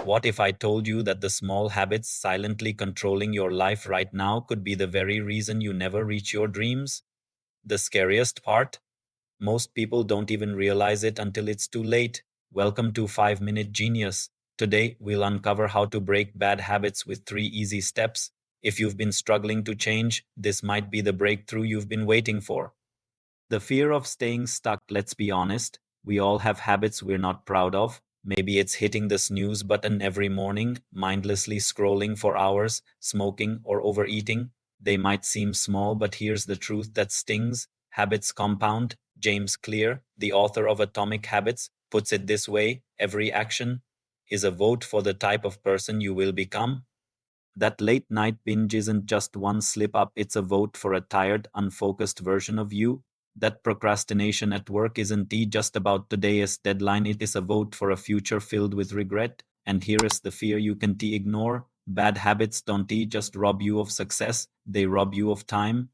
What if I told you that the small habits silently controlling your life right now could be the very reason you never reach your dreams? The scariest part? Most people don't even realize it until it's too late. Welcome to 5 Minute Genius. Today, we'll uncover how to break bad habits with 3 easy steps. If you've been struggling to change, this might be the breakthrough you've been waiting for. The fear of staying stuck, let's be honest. We all have habits we're not proud of. Maybe it's hitting the snooze button every morning, mindlessly scrolling for hours, smoking, or overeating. They might seem small, but here's the truth that stings. Habits compound. James Clear, the author of Atomic Habits, puts it this way: every action is a vote for the type of person you will become. That late night binge isn't just one slip up, it's a vote for a tired, unfocused version of you. That procrastination at work isn't just about today's deadline, it is a vote for a future filled with regret. And here is the fear you can't ignore: bad habits don't just rob you of success, they rob you of time.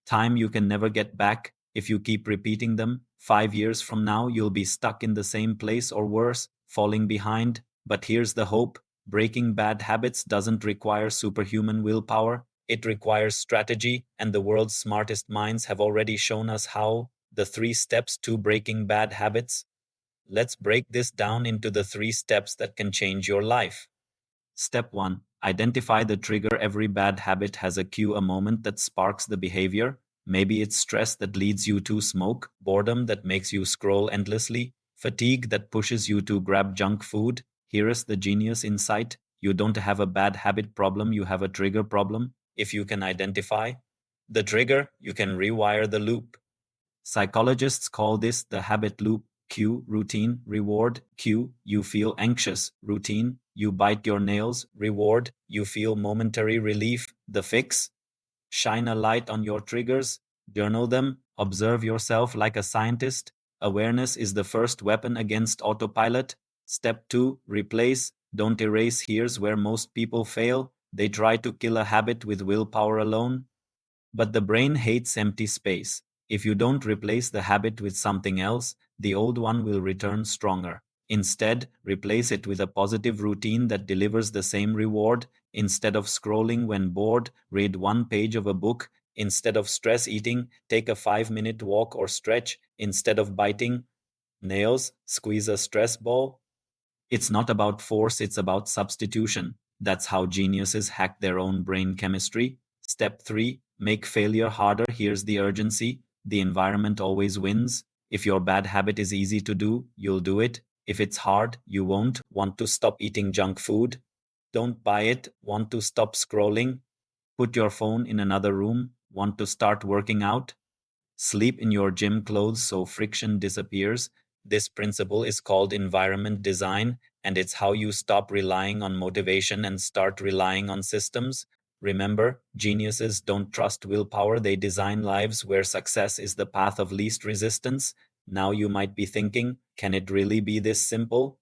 Time you can never get back. If you keep repeating them, 5 years from now, you'll be stuck in the same place or worse, falling behind. But here's the hope: breaking bad habits doesn't require superhuman willpower, it requires strategy, and the world's smartest minds have already shown us how. The 3 steps to breaking bad habits. Let's break this down into the 3 steps that can change your life. Step 1: identify the trigger. Every bad habit has a cue, a moment that sparks the behavior. Maybe it's stress that leads you to smoke, boredom that makes you scroll endlessly, fatigue that pushes you to grab junk food. Here is the genius insight: you don't have a bad habit problem, you have a trigger problem. If you can identify the trigger, you can rewire the loop. Psychologists call this the habit loop. Cue, routine, reward. Cue, you feel anxious. Routine, you bite your nails. Reward, you feel momentary relief. The fix: shine a light on your triggers, journal them, observe yourself like a scientist. Awareness is the first weapon against autopilot. Step 2: replace, don't erase. Here's where most people fail. They try to kill a habit with willpower alone. But the brain hates empty space. If you don't replace the habit with something else, the old one will return stronger. Instead, replace it with a positive routine that delivers the same reward. Instead of scrolling when bored, read one page of a book. Instead of stress eating, take a 5 minute walk or stretch. Instead of biting nails, squeeze a stress ball. It's not about force, it's about substitution. That's how geniuses hack their own brain chemistry. Step 3: make failure harder. Here's the urgency: the environment always wins. If your bad habit is easy to do, you'll do it. If it's hard, you won't. Want to stop eating junk food? Don't buy it. Want to stop scrolling? Put your phone in another room. Want to start working out? Sleep in your gym clothes so friction disappears. This principle is called environment design, and it's how you stop relying on motivation and start relying on systems. Remember, geniuses don't trust willpower, they design lives where success is the path of least resistance. Now you might be thinking, can it really be this simple?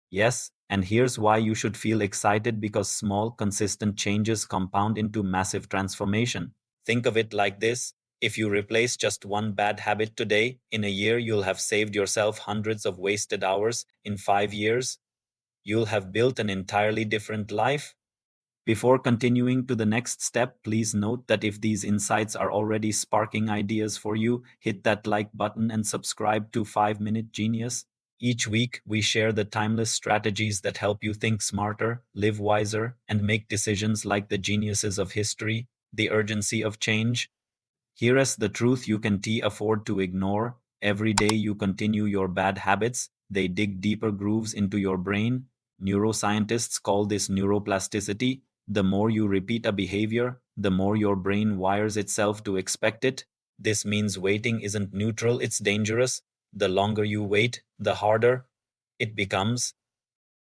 Yes, and here's why you should feel excited: because small, consistent changes compound into massive transformation. Think of it like this: if you replace just one bad habit today, in a year you'll have saved yourself hundreds of wasted hours. In 5 years, you'll have built an entirely different life. Before continuing to the next step, please note that if these insights are already sparking ideas for you, hit that like button and subscribe to 5 Minute Genius. Each week, we share the timeless strategies that help you think smarter, live wiser, and make decisions like the geniuses of history. The urgency of change. Here is the truth you can't afford to ignore. Every day you continue your bad habits, they dig deeper grooves into your brain. Neuroscientists call this neuroplasticity. The more you repeat a behavior, the more your brain wires itself to expect it. This means waiting isn't neutral, it's dangerous. The longer you wait, the harder it becomes.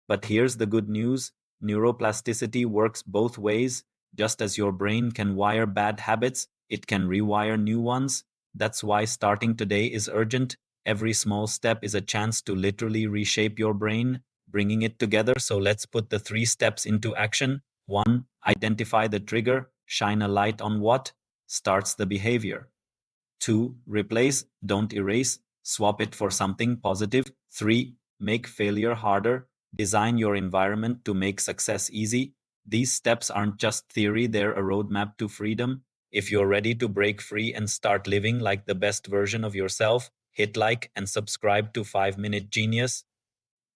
But here's the good news: neuroplasticity works both ways. Just as your brain can wire bad habits, it can rewire new ones. That's why starting today is urgent. Every small step is a chance to literally reshape your brain, bringing it together. So let's put the 3 steps into action. 1. Identify the trigger. Shine a light on what starts the behavior. 2. Replace, don't erase. Swap it for something positive. 3. Make failure harder. Design your environment to make success easy. These steps aren't just theory, they're a roadmap to freedom. If you're ready to break free and start living like the best version of yourself, hit like and subscribe to 5 Minute Genius.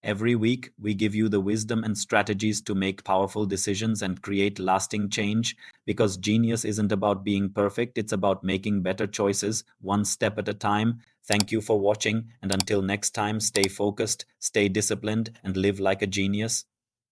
Every week, we give you the wisdom and strategies to make powerful decisions and create lasting change, because genius isn't about being perfect, it's about making better choices, one step at a time. Thank you for watching, and until next time, stay focused, stay disciplined, and live like a genius.